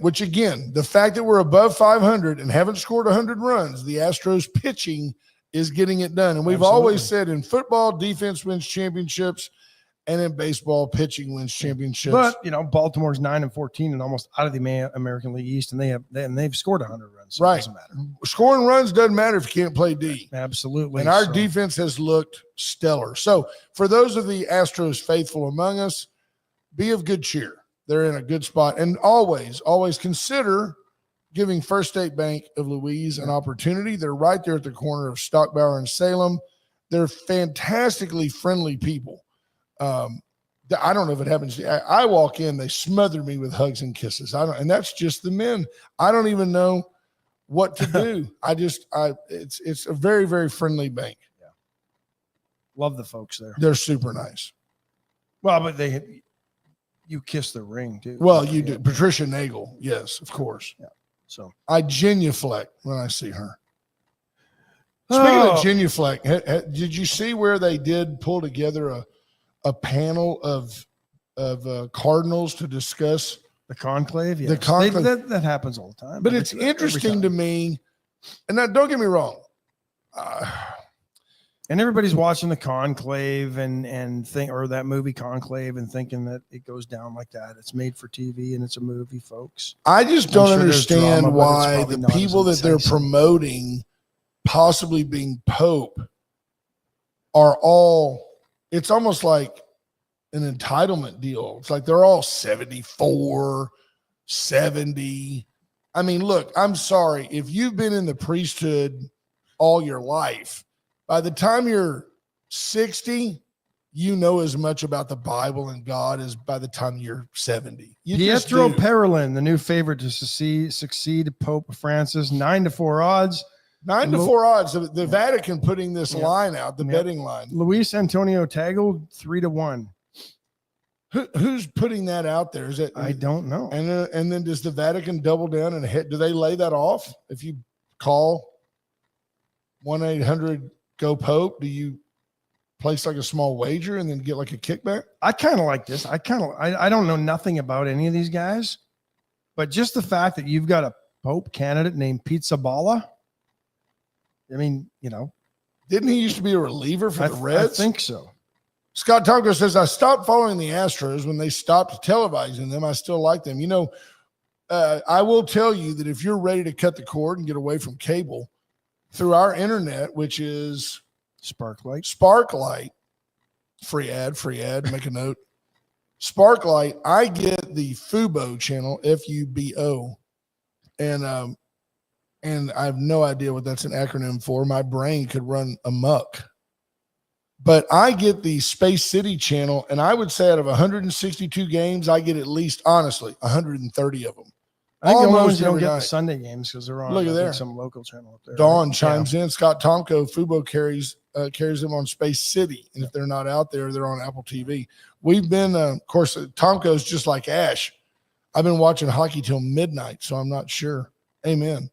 the fact that we're above 500 and haven't scored 100 runs, the Astros pitching is getting it done. And we've always said in football, defense wins championships, and in baseball, pitching wins championships. But Baltimore's 9-14 and almost out of the American League East, and they've scored 100 runs. So right, it doesn't matter. Scoring runs doesn't matter if you can't play D. Absolutely, and our defense has looked stellar. So for those of the Astros faithful among us, be of good cheer. They're in a good spot. And always consider giving First State Bank of Louise an opportunity. They're right there at the corner of Stockbauer and Salem. They're fantastically friendly people. I don't know if it happens. I walk in, they smother me with hugs and kisses. And that's just the men. I don't even know what to do. It's a very, very friendly bank. Yeah. Love the folks there. They're super nice. Well, but you kiss the ring too. Well, you do. Patricia Nagel. Yes, of course. Yeah. So I genuflect when I see her. Speaking of genuflect, did you see where they did pull together a panel of Cardinals to discuss the conclave? Yes. The conclave. That happens all the time. But it's interesting to me, and now, don't get me wrong. And everybody's watching the Conclave and think, or that movie Conclave, and thinking that it goes down like that. It's made for TV and it's a movie, folks. I just don't understand drama, why the people that they're promoting possibly being Pope are all, it's almost like an entitlement deal. It's like they're all 74, 70. I mean, look, I'm sorry. If you've been in the priesthood all your life, by the time you're 60, you know as much about the Bible and God as by the time you're 70. Pietro Parolin, the new favorite to succeed Pope Francis, 9-4 odds. 9-4 odds. The Vatican putting this line out, the betting line. Luis Antonio Tagle, 3-1. Who's putting that out there? Is it? I don't know. And then does the Vatican double down and do they lay that off? If you call 1-800-GO-POPE, do you place like a small wager and then get like a kickback? I kind of like this. I don't know nothing about any of these guys, but just the fact that you've got a Pope candidate named Pizzaballa. I mean, didn't he used to be a reliever for the Reds? I think so. Scott Tonko says, I stopped following the Astros when they stopped televising them. I still like them. I will tell you that if you're ready to cut the cord and get away from cable, through our internet, which is Sparklight. free ad, make a note. Sparklight, I get the Fubo channel, FUBO, and I have no idea what that's an acronym for. My brain could run amok. But I get the Space City channel, and I would say out of 162 games, I get at least, honestly, 130 of them. I think the only ones Almost you don't every get night. the Sunday games because they're on Look at I think, there. some local channel up there. Dawn right? chimes in. Scott Tomko, Fubo carries them on Space City, and if they're not out there, they're on Apple TV. We've been, of course, Tomko's just like Ash. I've been watching hockey till midnight, so I'm not sure. Amen.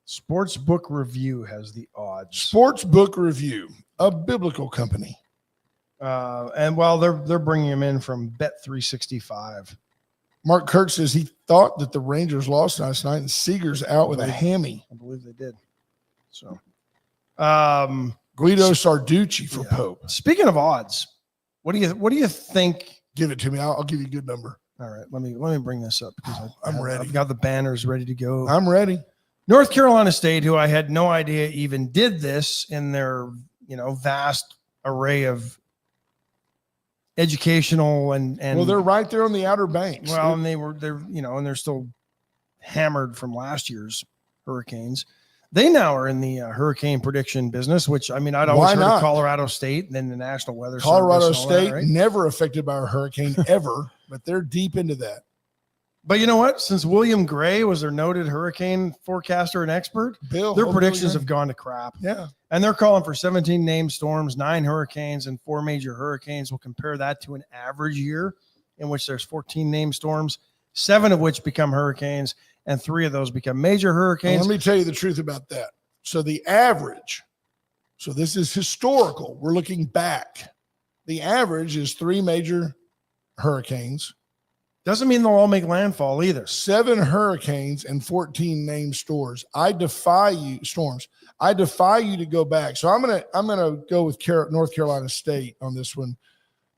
Sportsbook Review has the odds. Sportsbook Review, a biblical company. And while they're bringing them in from Bet365. Mark Kirk says he thought that the Rangers lost last night, and Seager's out with a hammy. I believe they did. So, Guido Sarducci for yeah. Pope. Speaking of odds, what do you think? Give it to me. I'll give you a good number. All right, let me bring this up because I'm ready. I've got the banners ready to go. I'm ready. North Carolina State, who I had no idea even did this in their vast array of educational and Well, they're right there on the Outer Banks. well, and they're still hammered from last year's hurricanes. They now are in the hurricane prediction business, which I'd always Why heard not? of Colorado State and then the National Weather Colorado Service and all that, State, right? never affected by a hurricane ever, but they're deep into that. But you know what? Since William Gray was their noted hurricane forecaster and expert, Bill, their predictions have gone to crap. Yeah. And they're calling for 17 named storms, 9 hurricanes, and 4 major hurricanes. We'll compare that to an average year in which there's 14 named storms, 7 of which become hurricanes, and 3 of those become major Now, hurricanes. let me tell you the truth about that. So the average, so this is historical. We're looking back. The average is 3 major hurricanes, Doesn't mean they'll all make landfall either. 7 hurricanes, and 14 named storms. I defy you to go back. So I'm gonna go with North Carolina State on this one,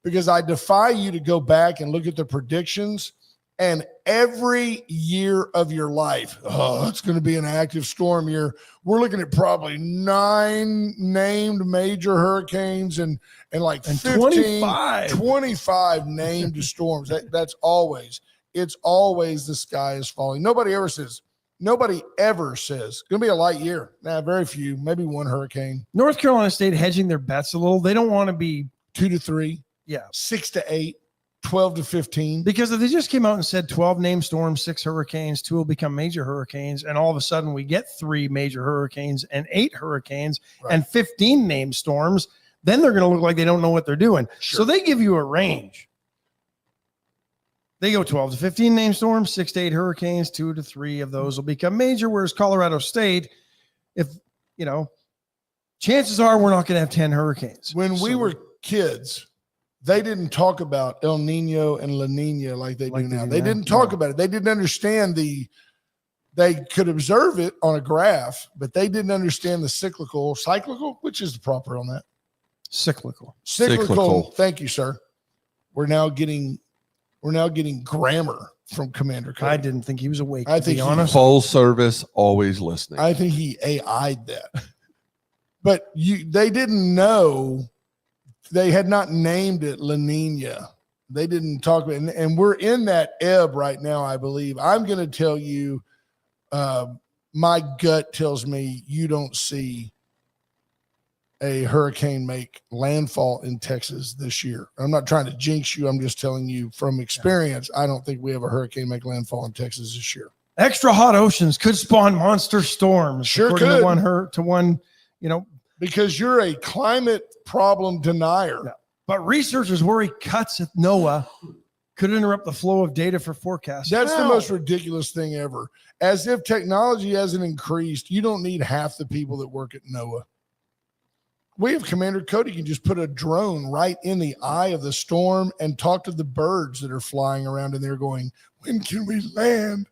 because I defy you to go back and look at the predictions and every year of your life, it's going to be an active storm year. We're looking at probably 9 named major hurricanes and 15, 25 named storms. It's always the sky is falling. Nobody ever says it's going to be a light year. Nah, very few, maybe 1 hurricane. North Carolina State hedging their bets a little. They don't want to be 2 to 3, yeah. 6 to 8, 12 to 15. Because if they just came out and said 12 named storms, 6 hurricanes, 2 will become major hurricanes, and all of a sudden we get 3 major hurricanes and 8 hurricanes and 15 named storms, then they're going to look like they don't know what they're doing. Sure. So they give you a range. They go 12 to 15 named storms, 6 to 8 hurricanes, 2 to 3 of those will become major, whereas Colorado State, chances are we're not going to have 10 hurricanes. When we were kids, they didn't talk about El Nino and La Nina like they do now. They didn't talk about it. They didn't understand they could observe it on a graph, but they didn't understand the cyclical, which is the proper on that? Cyclical. Thank you, sir. We're now getting grammar from Commander Cody. I didn't think he was awake. I to think be he- honest. Full service, always listening. I think he AI'd that. But they didn't know. They had not named it La Nina. They didn't talk about it. And we're in that ebb right now, I believe. I'm going to tell you, my gut tells me you don't see a hurricane make landfall in Texas this year. I'm not trying to jinx you. I'm just telling you from experience, I don't think we have a hurricane make landfall in Texas this year. Extra hot oceans could spawn monster storms. Sure according could. to one, Because you're a climate problem denier. Yeah. But researchers worry cuts at NOAA could interrupt the flow of data for forecasts. That's the How? most ridiculous thing ever. As if technology hasn't increased, you don't need half the people that work at NOAA. We have Commander Cody can just put a drone right in the eye of the storm and talk to the birds that are flying around in there going, when can we land?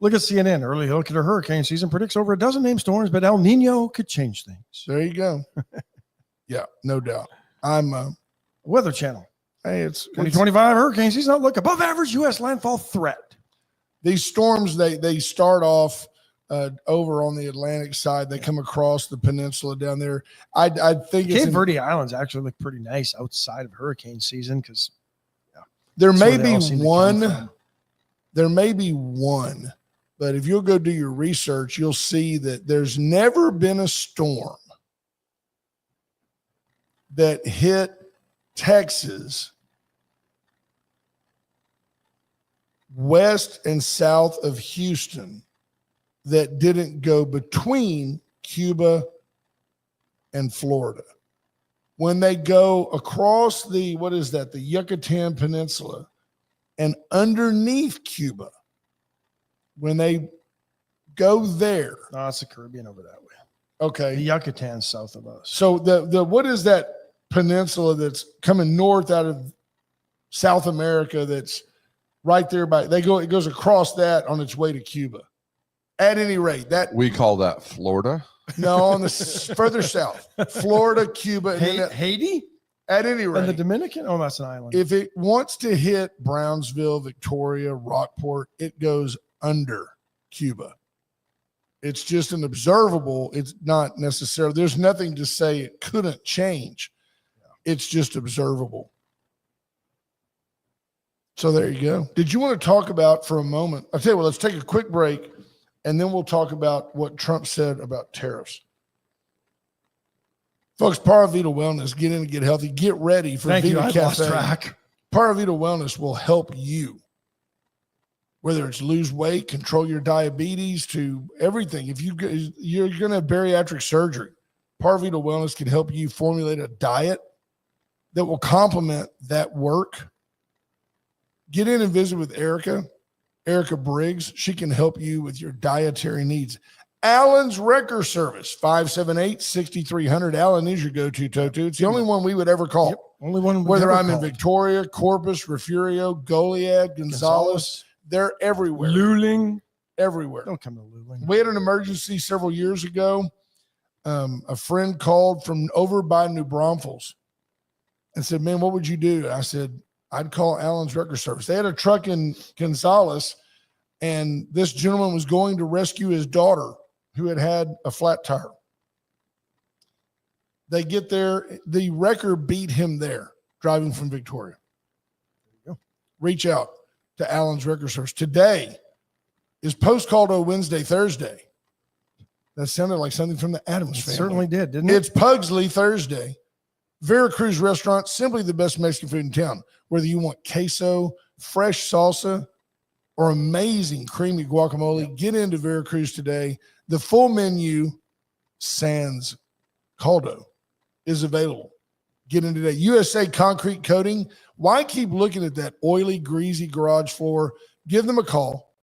Look at CNN. Early look at our hurricane season predicts over a dozen named storms, but El Nino could change things. There you go. Yeah, no doubt. I'm Weather Channel. hey, it's 2025 hurricane season outlook above average U.S. landfall threat. these storms, they start off over on the Atlantic side. They come across the peninsula down there. I think Cape Verde Islands actually look pretty nice outside of hurricane season because there may be one. There may be one, but if you'll go do your research, you'll see that there's never been a storm that hit Texas west and south of Houston that didn't go between Cuba and Florida. When they go across the Yucatan Peninsula and underneath Cuba, when they go there. No, it's the Caribbean over that way. Okay. The Yucatan south of us. So the what is that peninsula that's coming north out of South America that's right there it goes across that on its way to Cuba. At any rate, that we call that Florida. No, on the further south, Florida, Cuba, and Haiti. At any rate, and the Dominican. Oh, that's an island. If it wants to hit Brownsville, Victoria, Rockport, it goes under Cuba. It's just an observable. It's not necessarily. There's nothing to say it couldn't change. It's just observable. So there you go. Did you want to talk about for a moment? I'll tell you what, let's take a quick break. And then we'll talk about what Trump said about tariffs. Folks, Paravita Wellness, get in and get healthy. Get ready for Vita Cafe. Lost track. Paravita Wellness will help you, whether it's lose weight, control your diabetes, to everything. If you're going to have bariatric surgery, Paravita Wellness can help you formulate a diet that will complement that work. Get in and visit with Erica Briggs. She can help you with your dietary needs. Allen's Wrecker Service, 578-6300. Allen is your go-to, Toto. It's the only one we would ever call. Yep, only one. Whether I'm in Victoria, Corpus, Refugio, Goliad, Gonzales, they're everywhere. Luling. Everywhere. Don't come to Luling. We had an emergency several years ago. A friend called from over by New Braunfels and said, man, what would you do? I said, I'd call Allen's Wrecker Service. They had a truck in Gonzales, and this gentleman was going to rescue his daughter who had a flat tire. They get there. The wrecker beat him there, driving from Victoria. There you go. Reach out to Allen's Wrecker Service. Today is Post-Caldo Wednesday, Thursday. That sounded like something from the Addams family. Certainly did, didn't it? It's Pugsley Thursday. Veracruz Restaurant, simply the best Mexican food in town. Whether you want queso, fresh salsa, or amazing creamy guacamole, get into Veracruz today. The full menu, sans caldo, is available. Get in today. USA Concrete Coating. Why keep looking at that oily, greasy garage floor? Give them a call.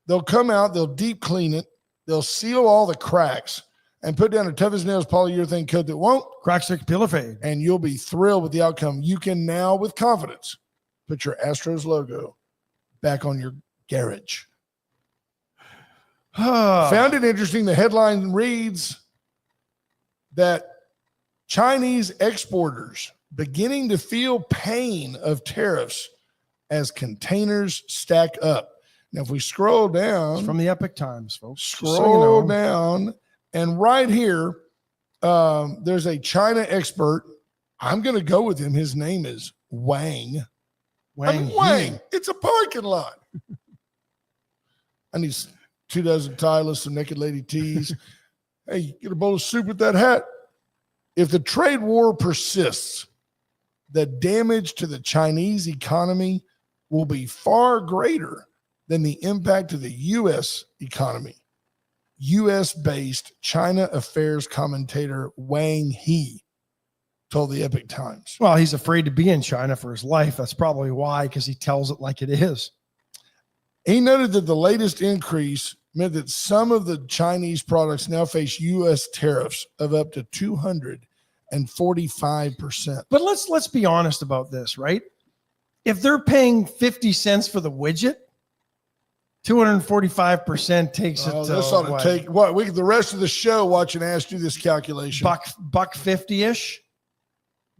They'll come out. They'll deep clean it. They'll seal all the cracks and put down a tough as nails polyurethane coat that won't crack, stick, peel, or fade. And you'll be thrilled with the outcome. You can now, with confidence, put your Astros logo back on your garage. Found it interesting. The headline reads that Chinese exporters beginning to feel pain of tariffs as containers stack up. Now, if we scroll down. It's from the Epic Times, folks. Scroll down. And right here, there's a China expert. I'm going to go with him. His name is Wang. Wang. It's a parking lot. I need 2 dozen Tylers, some naked lady teas. Hey, get a bowl of soup with that hat. If the trade war persists, the damage to the Chinese economy will be far greater than the impact to the U.S. economy. U.S.-based China affairs commentator Wang He told the Epic Times. Well, he's afraid to be in China for his life. That's probably why, because he tells it like it is. He noted that the latest increase meant that some of the Chinese products now face U.S. tariffs of up to 245%. But let's be honest about this, right? If they're paying 50 cents for the widget, 245% takes it to this ought to take what we the rest of the show watching Ash do this calculation. Buck 50-ish.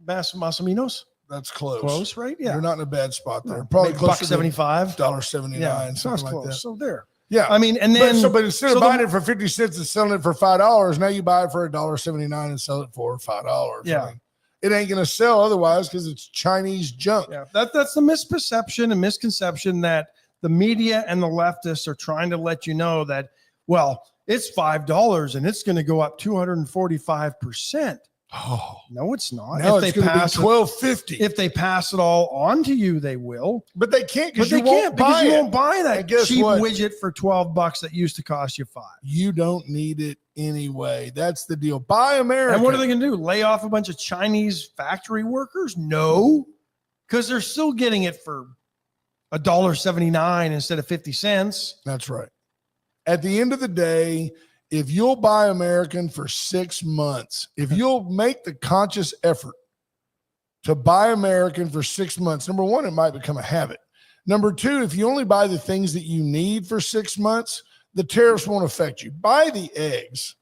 Masaminos. That's close. Close, right? Yeah. You're not in a bad spot there. Probably closer $1.75. $1.79. Yeah, something like close. that. So there. Yeah. I mean, and then but instead so of the- buying it for 50 cents and selling it for $5, now you buy it for $1.79 and sell it for $5. Yeah. I mean, it ain't going to sell otherwise because it's Chinese junk. Yeah, that's the misperception and misconception that the media and the leftists are trying to let you know that, well, it's $5 and it's going to go up 245%. Oh, No, it's not. now If it's they going to be pass it, $12.50. if they pass it all on to you, they will. But they can't But because they you can't won't because buy you it. won't buy that And guess cheap what? widget for $12 that used to cost you $5. You don't need it anyway. That's the deal. Buy American. And what are they going to do? Lay off a bunch of Chinese factory workers? No, because they're still getting it for $1.79 instead of 50 cents. That's right. At the end of the day, if you'll buy American for 6 months, if you'll make the conscious effort to buy American for 6 months, number one, it might become a habit. Number two, if you only buy the things that you need for 6 months, the tariffs won't affect you. Buy the eggs.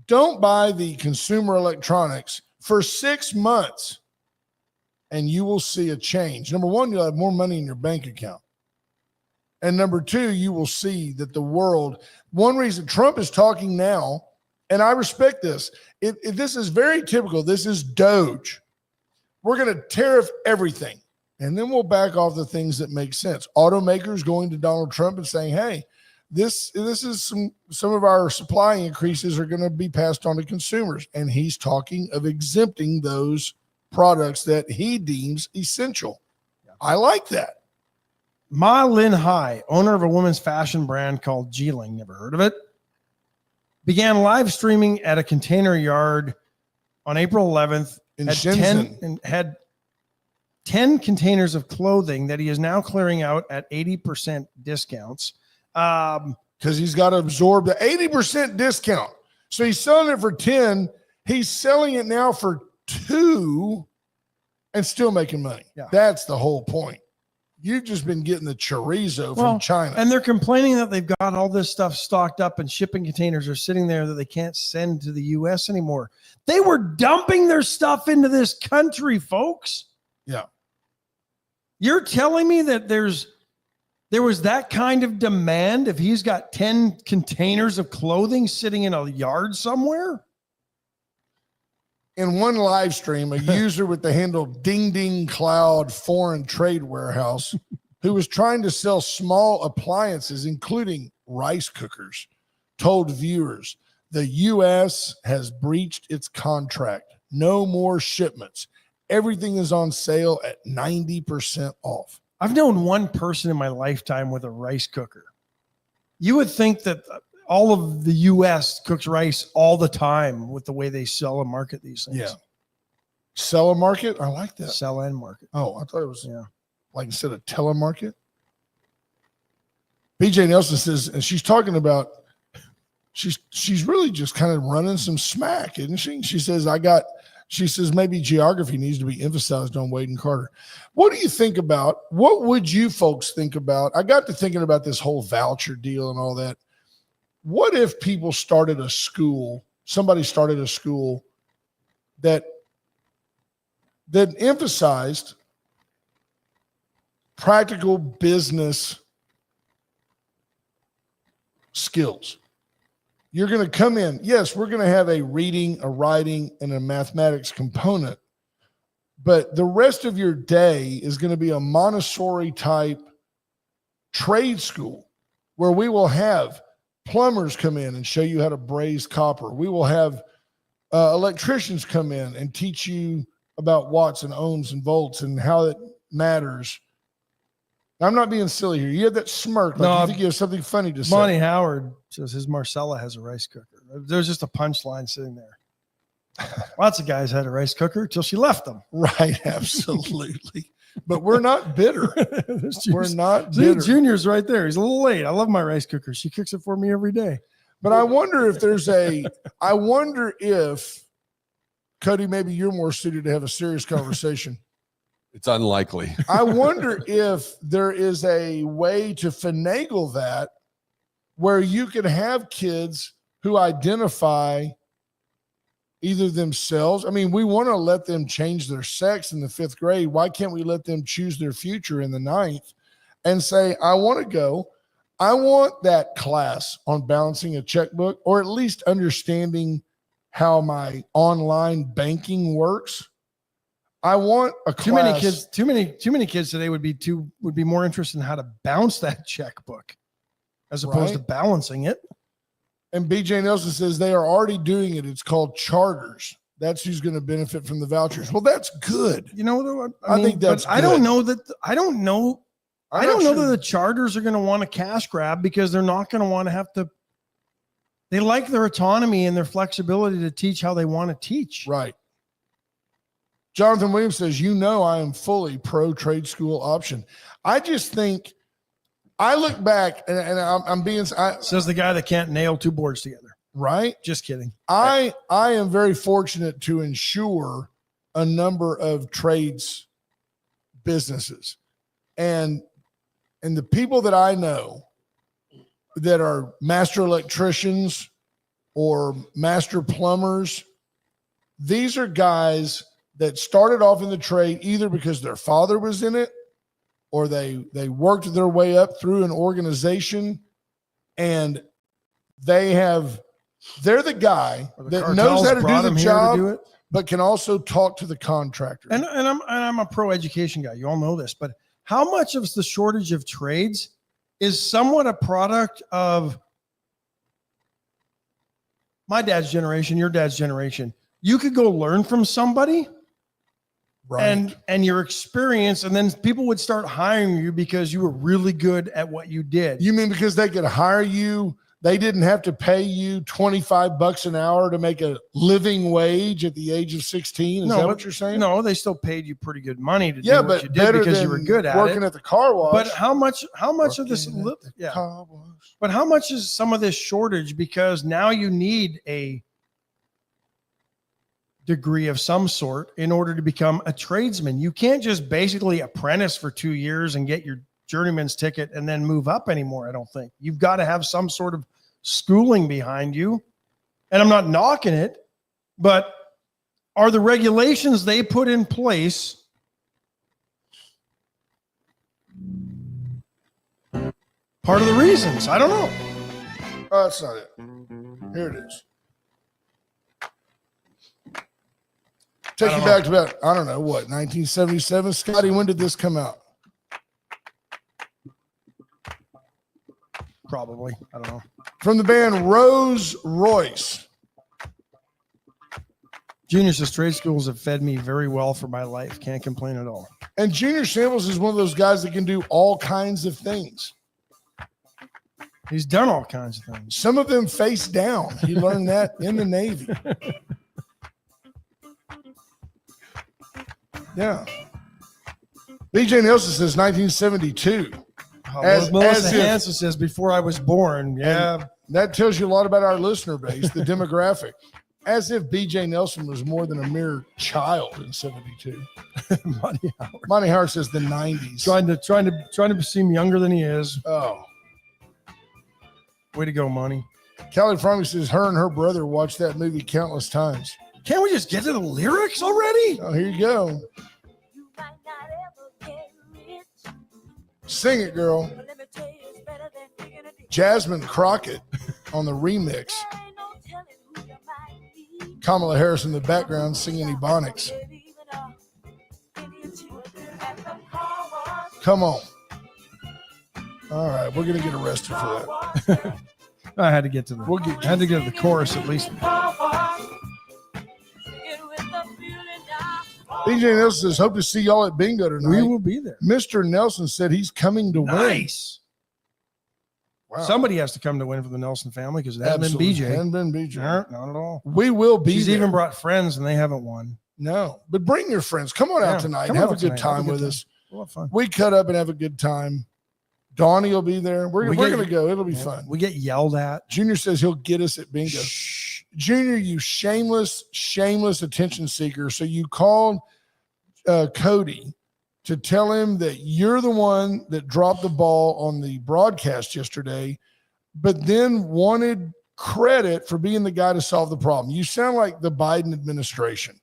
Don't buy the consumer electronics for 6 months, and you will see a change. Number one, you'll have more money in your bank account. And number two, you will see that the world, one reason Trump is talking now, and I respect this, this is very typical. This is Doge. We're going to tariff everything, and then we'll back off the things that make sense. Automakers going to Donald Trump and saying, hey, this is some of our supply increases are going to be passed on to consumers. And he's talking of exempting those products that he deems essential. I like that. Ma Lin Hai, owner of a women's fashion brand called Geeling, never heard of it, began live streaming at a container yard on April 11th. In Had Shenzhen. had 10 containers of clothing that he is now clearing out at 80% discounts. Because he's got to absorb the 80% discount. So he's selling it for 10. He's selling it now for 2 and still making money. Yeah. That's the whole point. You've just been getting the chorizo from China. And they're complaining that they've got all this stuff stocked up and shipping containers are sitting there that they can't send to the U.S. anymore. They were dumping their stuff into this country, folks. Yeah. You're telling me that there was that kind of demand if he's got 10 containers of clothing sitting in a yard somewhere? In one live stream, a user with the handle Ding Ding Cloud Foreign Trade Warehouse, who was trying to sell small appliances, including rice cookers, told viewers the U.S. has breached its contract. No more shipments. Everything is on sale at 90% off. I've known one person in my lifetime with a rice cooker. You would think that all of the U.S. cooks rice all the time with the way they sell and market these things. Yeah. Sell a market? I like that. Sell and market. Oh, I thought it was Yeah. like instead of telemarket. BJ Nelson says, and she's talking about, she's really just kind of running some smack, isn't she? She says maybe geography needs to be emphasized on Wade and Carter. What do you think about, what would you folks think about? I got to thinking about this whole voucher deal and all that. What if people started a school, somebody started a school that emphasized practical business skills? You're going to come in. Yes, we're going to have a reading, a writing, and a mathematics component, but the rest of your day is going to be a Montessori type trade school where we will have plumbers come in and show you how to braze copper. We will have electricians come in and teach you about watts and ohms and volts and how it matters. I'm not being silly here. You have that smirk. Like No, you think you have something funny to Monty say. Howard says his Marcella has a rice cooker. There's just a punchline sitting there. Lots of guys had a rice cooker till she left them. Right, absolutely. But we're not bitter. We're not See, bitter. Junior's right there. He's a little late. I love my rice cooker. She cooks it for me every day. But I wonder if, Cody, maybe you're more suited to have a serious conversation. It's unlikely. I wonder if there is a way to finagle that where you can have kids who identify either themselves. I mean, we want to let them change their sex in the 5th grade. Why can't we let them choose their future in the 9th and say, I want to go. I want that class on balancing a checkbook, or at least understanding how my online banking works. I want a class. Too many kids today would be more interested in how to bounce that checkbook as opposed to balancing it. And BJ Nelson says they are already doing it. It's called charters. That's who's going to benefit from the vouchers. Well, that's good. You know, I think that's good. I don't know that the charters are going to want to cash grab, because they're not going to want to have to. They like their autonomy and their flexibility to teach how they want to teach. Right. Jonathan Williams says, I am fully pro trade school option. I just think I look back and I'm being says the guy that can't nail two boards together. Right. Just kidding. I am very fortunate to insure a number of trades businesses, and the people that I know that are master electricians or master plumbers, these are guys that started off in the trade either because their father was in it, or they worked their way up through an organization, and they're the guy that knows how to do the job, but can also talk to the contractor. And I'm a pro education guy. You all know this, but how much of the shortage of trades is somewhat a product of my dad's generation, your dad's generation? You could go learn from somebody, right, and your experience, and then people would start hiring you because you were really good at what you did. You mean because they could hire you? They didn't have to pay you $25 an hour to make a living wage at the age of 16. Is that what you're saying? No, they still paid you pretty good money to do but what you did because you were good at working at the car wash. But how much of this? Car wash. But how much is some of this shortage because now you need a degree of some sort in order to become a tradesman? You can't just basically apprentice for 2 years and get your journeyman's ticket and then move up anymore. I don't think. You've got to have some sort of schooling behind you. And I'm not knocking it, but are the regulations they put in place part of the reasons? I don't know. Oh, that's not it. Here it is. Take you back to about, 1977. Scotty, when did this come out? Probably. I don't know. From the band Rolls Royce. Junior says trade schools have fed me very well for my life. Can't complain at all. And Junior Samples is one of those guys that can do all kinds of things. He's done all kinds of things. Some of them face down. He learned that in the Navy. Yeah. BJ Nelson says 1972. Melissa Hansen says before I was born. Yeah. That tells you a lot about our listener base, the demographic. As if BJ Nelson was more than a mere child in 72. Monty Howard says the 90s. Trying to seem younger than he is. Oh. Way to go, Monty. Kelly Fromey says her and her brother watched that movie countless times. Can't we just get to the lyrics already? Oh, here you go. Sing it, girl. Jasmine Crockett on the remix. Kamala Harris in the background singing Ebonics. Come on. All right, we're gonna get arrested for that. I had to get to the chorus at least. BJ Nelson says, hope to see y'all at bingo tonight. We will be there. Mr. Nelson said he's coming to win. Nice. Wow. Somebody has to come to win for the Nelson family because it hasn't been BJ. Hasn't been BJ. No, not at all. We will be She's there. even brought friends and they haven't won. No, but bring your friends. Come on out tonight and have a good time with us. We'll have fun. We cut up and have a good time. Donnie will be there. We're going to go. It'll be fun. We get yelled at. Junior says he'll get us at bingo. Shh. Junior, you shameless attention seeker. So you called Cody to tell him that you're the one that dropped the ball on the broadcast yesterday, but then wanted credit for being the guy to solve the problem. You sound like the Biden administration.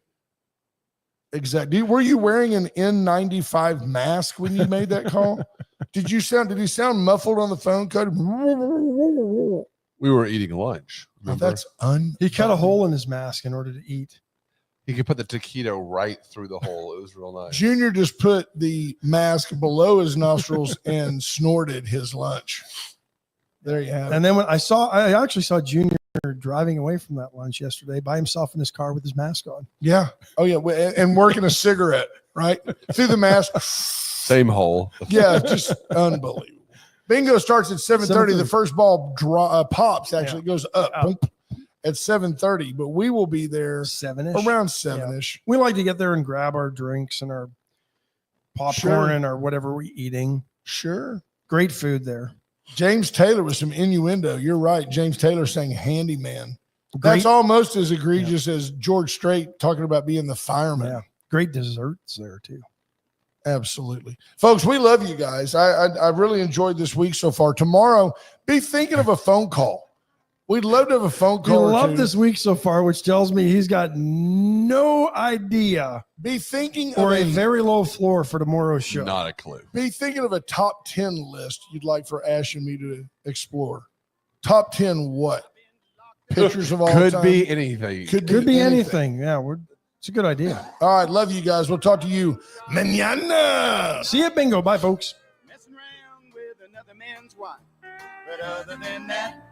Exactly. Were you wearing an N95 mask when you made that call? Did he sound muffled on the phone, Cody? We were eating lunch. Oh, Remember? that's He cut a hole in his mask in order to eat. He could put the taquito right through the hole. It was real nice. Junior just put the mask below his nostrils and snorted his lunch. There you have it. And then I actually saw Junior driving away from that lunch yesterday by himself in his car with his mask on. Yeah. Oh, yeah. And working a cigarette, right? Through the mask. Same hole. Yeah, just unbelievable. Bingo starts at 7:30. The first ball pops, actually goes up at 7:30, but we will be there around 7-ish. We like to get there and grab our drinks and our popcorn and our whatever we're eating. Sure. Great food there. James Taylor with some innuendo. You're right. James Taylor saying handyman. That's almost as egregious as George Strait talking about being the fireman. Yeah. Great desserts there too. Absolutely. Folks, we love you guys. I really enjoyed this week so far. Tomorrow, be thinking of a phone call. We'd love to have a phone call. We love this week so far, which tells me he's got no idea. Be thinking or of a very low floor for tomorrow's show. Not a clue. Be thinking of a top 10 list you'd like for Ash and me to explore. Top 10 what? Pictures of all Could time? be anything. Could be anything. Yeah, it's a good idea. All right, love you guys. We'll talk to you mañana. See you, Bingo. Bye, folks. Messing around with another man's wife. But other than that,